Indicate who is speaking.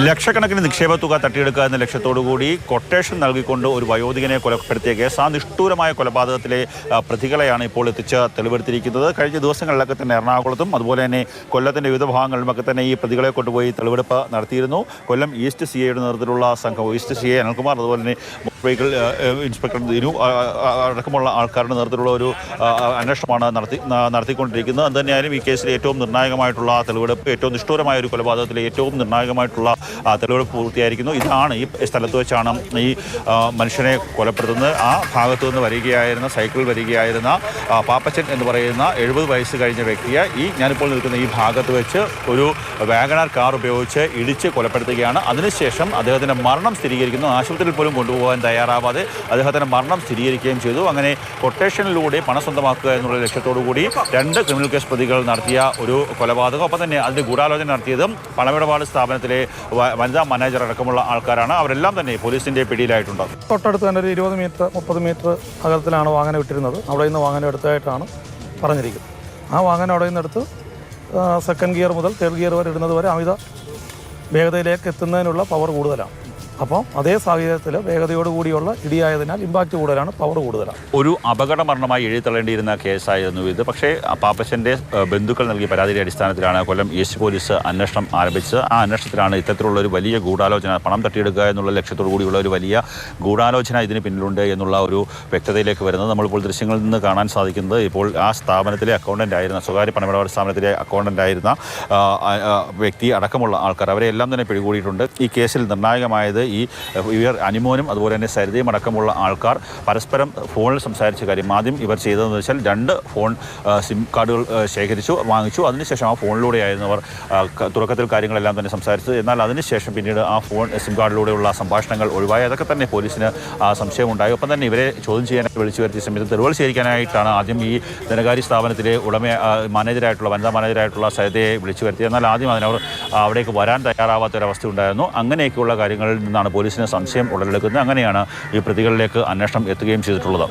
Speaker 1: ലക്ഷക്കണക്കിന് നിക്ഷേപ തുക തട്ടിയെടുക്കുക എന്ന ലക്ഷ്യത്തോടുകൂടി കൊട്ടേഷൻ നൽകിക്കൊണ്ട് ഒരു വയോധികനെ കൊലപ്പെടുത്തിയ കേസ് ആ നിഷ്ഠൂരമായ കൊലപാതകത്തിലെ പ്രതികളെയാണ് ഇപ്പോൾ എത്തിച്ച് തെളിവെടുത്തിരിക്കുന്നത്. കഴിഞ്ഞ ദിവസങ്ങളിലൊക്കെ തന്നെ എറണാകുളത്തും അതുപോലെ തന്നെ കൊല്ലത്തിൻ്റെ വിവിധ ഭാഗങ്ങളിലുമൊക്കെ തന്നെ ഈ പ്രതികളെ കൊണ്ടുപോയി തെളിവെടുപ്പ് നടത്തിയിരുന്നു. കൊല്ലം ഈസ്റ്റ് സി ഐയുടെ നേതൃത്വത്തിലുള്ള സംഘം, ഈസ്റ്റ് സി ഐ അനിൽകുമാർ, അതുപോലെ തന്നെ വെഹിക്കിൾ ഇൻസ്പെക്ടർ ദിനു അടക്കമുള്ള ആൾക്കാരുടെ നേതൃത്വത്തിലുള്ള ഒരു അന്വേഷണമാണ് നടത്തിക്കൊണ്ടിരിക്കുന്നത്. അതുതന്നെയായാലും ഈ കേസിൽ ഏറ്റവും നിർണായകമായിട്ടുള്ള തെളിവെടുപ്പ്, ഏറ്റവും നിഷ്ഠൂരമായ ഒരു കൊലപാതകത്തിലെ ഏറ്റവും നിർണായകമായിട്ടുള്ള തെളിവെടുപ്പ് പൂർത്തിയായിരിക്കുന്നു. ഇതാണ് ഈ സ്ഥലത്ത് വെച്ചാണ് ഈ മനുഷ്യനെ കൊലപ്പെടുത്തുന്നത്. ആ ഭാഗത്തു നിന്ന് വരികയായിരുന്ന, സൈക്കിളിൽ വരികയായിരുന്ന പാപ്പച്ചൻ എന്ന് പറയുന്ന 70 വയസ്സ് കഴിഞ്ഞ വ്യക്തിയെ ഞാനിപ്പോൾ നിൽക്കുന്ന ഈ ഭാഗത്ത് വെച്ച് ഒരു വാഗണാർ കാർ ഉപയോഗിച്ച് ഇടിച്ച് കൊലപ്പെടുത്തുകയാണ്. അതിനുശേഷം അദ്ദേഹത്തിൻ്റെ മരണം സ്ഥിരീകരിക്കുന്നു. ആശുപത്രിയിൽ പോലും കൊണ്ടുപോകാൻ തയ്യാറാവാതെ അദ്ദേഹത്തിൻ്റെ മരണം സ്ഥിരീകരിക്കുകയും ചെയ്തു. അങ്ങനെ കൊട്ടേഷനിലൂടെ പണം സ്വന്തമാക്കുക എന്നുള്ള ലക്ഷ്യത്തോടു കൂടി 2 ക്രിമിനൽ കേസ് പ്രതികൾ നടത്തിയ ഒരു കൊലപാതകം. ഒപ്പം തന്നെ അതിൻ്റെ ഗൂഢാലോചന നടത്തിയതും പണമിടപാട് സ്ഥാപനത്തിലെ വനിതാ മാനേജർ അടക്കമുള്ള ആൾക്കാരാണ്. അവരെല്ലാം തന്നെ പോലീസിൻ്റെ പിടിയിലായിട്ടുണ്ട്.
Speaker 2: തൊട്ടടുത്ത് തന്നെ ഒരു 20 മീറ്റർ 30 മീറ്റർ അകലത്തിലാണ് വാഹനം ഇട്ടിരുന്നത്. അവിടെ നിന്ന് വാഹനം എടുത്തതായിട്ടാണ് പറഞ്ഞിരിക്കുന്നത്. ആ വാഹനം അവിടെ നിന്ന് എടുത്ത് സെക്കൻഡ് ഗിയർ മുതൽ തേർഡ് ഗിയർ വരെ ഇടുന്നത് വരെ അമിത വേഗതയിലേക്ക് എത്തുന്നതിനുള്ള പവർ കൂടുതലാണ്. അപ്പോൾ അതേ സാഹചര്യത്തിൽ വേഗതയോടുകൂടിയുള്ള ഇടിയായതിനാൽ ഇമ്പാക്റ്റ് കൂടുതലാണ്, പവർ കൂടുതലാണ്.
Speaker 1: ഒരു അപകട മരണമായി എഴുതിത്തള്ളേണ്ടിയിരുന്ന കേസായിരുന്നു ഇത്. പക്ഷേ പാപ്പച്ചൻ്റെ ബന്ധുക്കൾ നൽകിയ പരാതിയുടെ അടിസ്ഥാനത്തിലാണ് കൊല്ലം ഈസ്റ്റ് പോലീസ് അന്വേഷണം ആരംഭിച്ചത്. ആ അന്വേഷണത്തിലാണ് ഇത്തരത്തിലുള്ള ഒരു വലിയ ഗൂഢാലോചന, പണം തട്ടിയെടുക്കുക എന്നുള്ള ലക്ഷ്യത്തോടു കൂടിയുള്ള ഒരു വലിയ ഗൂഢാലോചന ഇതിന് പിന്നിലുണ്ട് എന്നുള്ള ഒരു വ്യക്തതയിലേക്ക് വരുന്നത്. നമ്മളിപ്പോൾ ദൃശ്യങ്ങളിൽ നിന്ന് കാണാൻ സാധിക്കുന്നത് ഇപ്പോൾ ആ സ്ഥാപനത്തിലെ അക്കൗണ്ടൻ്റ് ആയിരുന്ന, സ്വകാര്യ പണമിടപാട് സ്ഥാപനത്തിലെ അക്കൗണ്ടൻ്റ് ആയിരുന്ന വ്യക്തി അടക്കമുള്ള ആൾക്കാർ, അവരെ എല്ലാം തന്നെ പിടികൂടിയിട്ടുണ്ട്. ഈ കേസിൽ നിർണായകമായത് ഇവർ അനിമോനും അതുപോലെ തന്നെ സരിതയും അടക്കമുള്ള ആൾക്കാർ പരസ്പരം ഫോണിൽ സംസാരിച്ച കാര്യം. ആദ്യം ഇവർ ചെയ്തതെന്ന് വെച്ചാൽ 2 ഫോൺ സിം കാർഡുകൾ വാങ്ങിച്ചു. അതിനുശേഷം ആ ഫോണിലൂടെയായിരുന്നു അവർ തുടക്കത്തിൽ കാര്യങ്ങളെല്ലാം തന്നെ സംസാരിച്ചത്. എന്നാൽ അതിനുശേഷം പിന്നീട് ആ ഫോൺ സിം കാർഡിലൂടെയുള്ള സംഭാഷണങ്ങൾ ഒഴിവായി. അതൊക്കെ തന്നെ പോലീസിന് സംശയമുണ്ടായി. ഒപ്പം തന്നെ ഇവരെ ചോദ്യം ചെയ്യാനായി വിളിച്ചു വരുത്തിയ സമയത്ത് തെളിവുകൾ ശേഖരിക്കാനായിട്ടാണ് ആദ്യം ഈ ധനകാര്യ സ്ഥാപനത്തിലെ മാനേജറായിട്ടുള്ള, വനിതാ മാനേജറായിട്ടുള്ള സരിതയെ വിളിച്ചു വരുത്തിയത്. എന്നാൽ ആദ്യം അവർ അവിടേക്ക് വരാൻ തയ്യാറാവാത്തൊരവസ്ഥ ഉണ്ടായിരുന്നു. അങ്ങനെയൊക്കെയുള്ള കാര്യങ്ങളിൽ നിന്നാണ് പോലീസിന് സംശയം ഉടലെടുക്കുന്നത്. അങ്ങനെയാണ് ഈ പ്രതികളിലേക്ക് അന്വേഷണം എത്തുകയും ചെയ്തിട്ടുള്ളത്.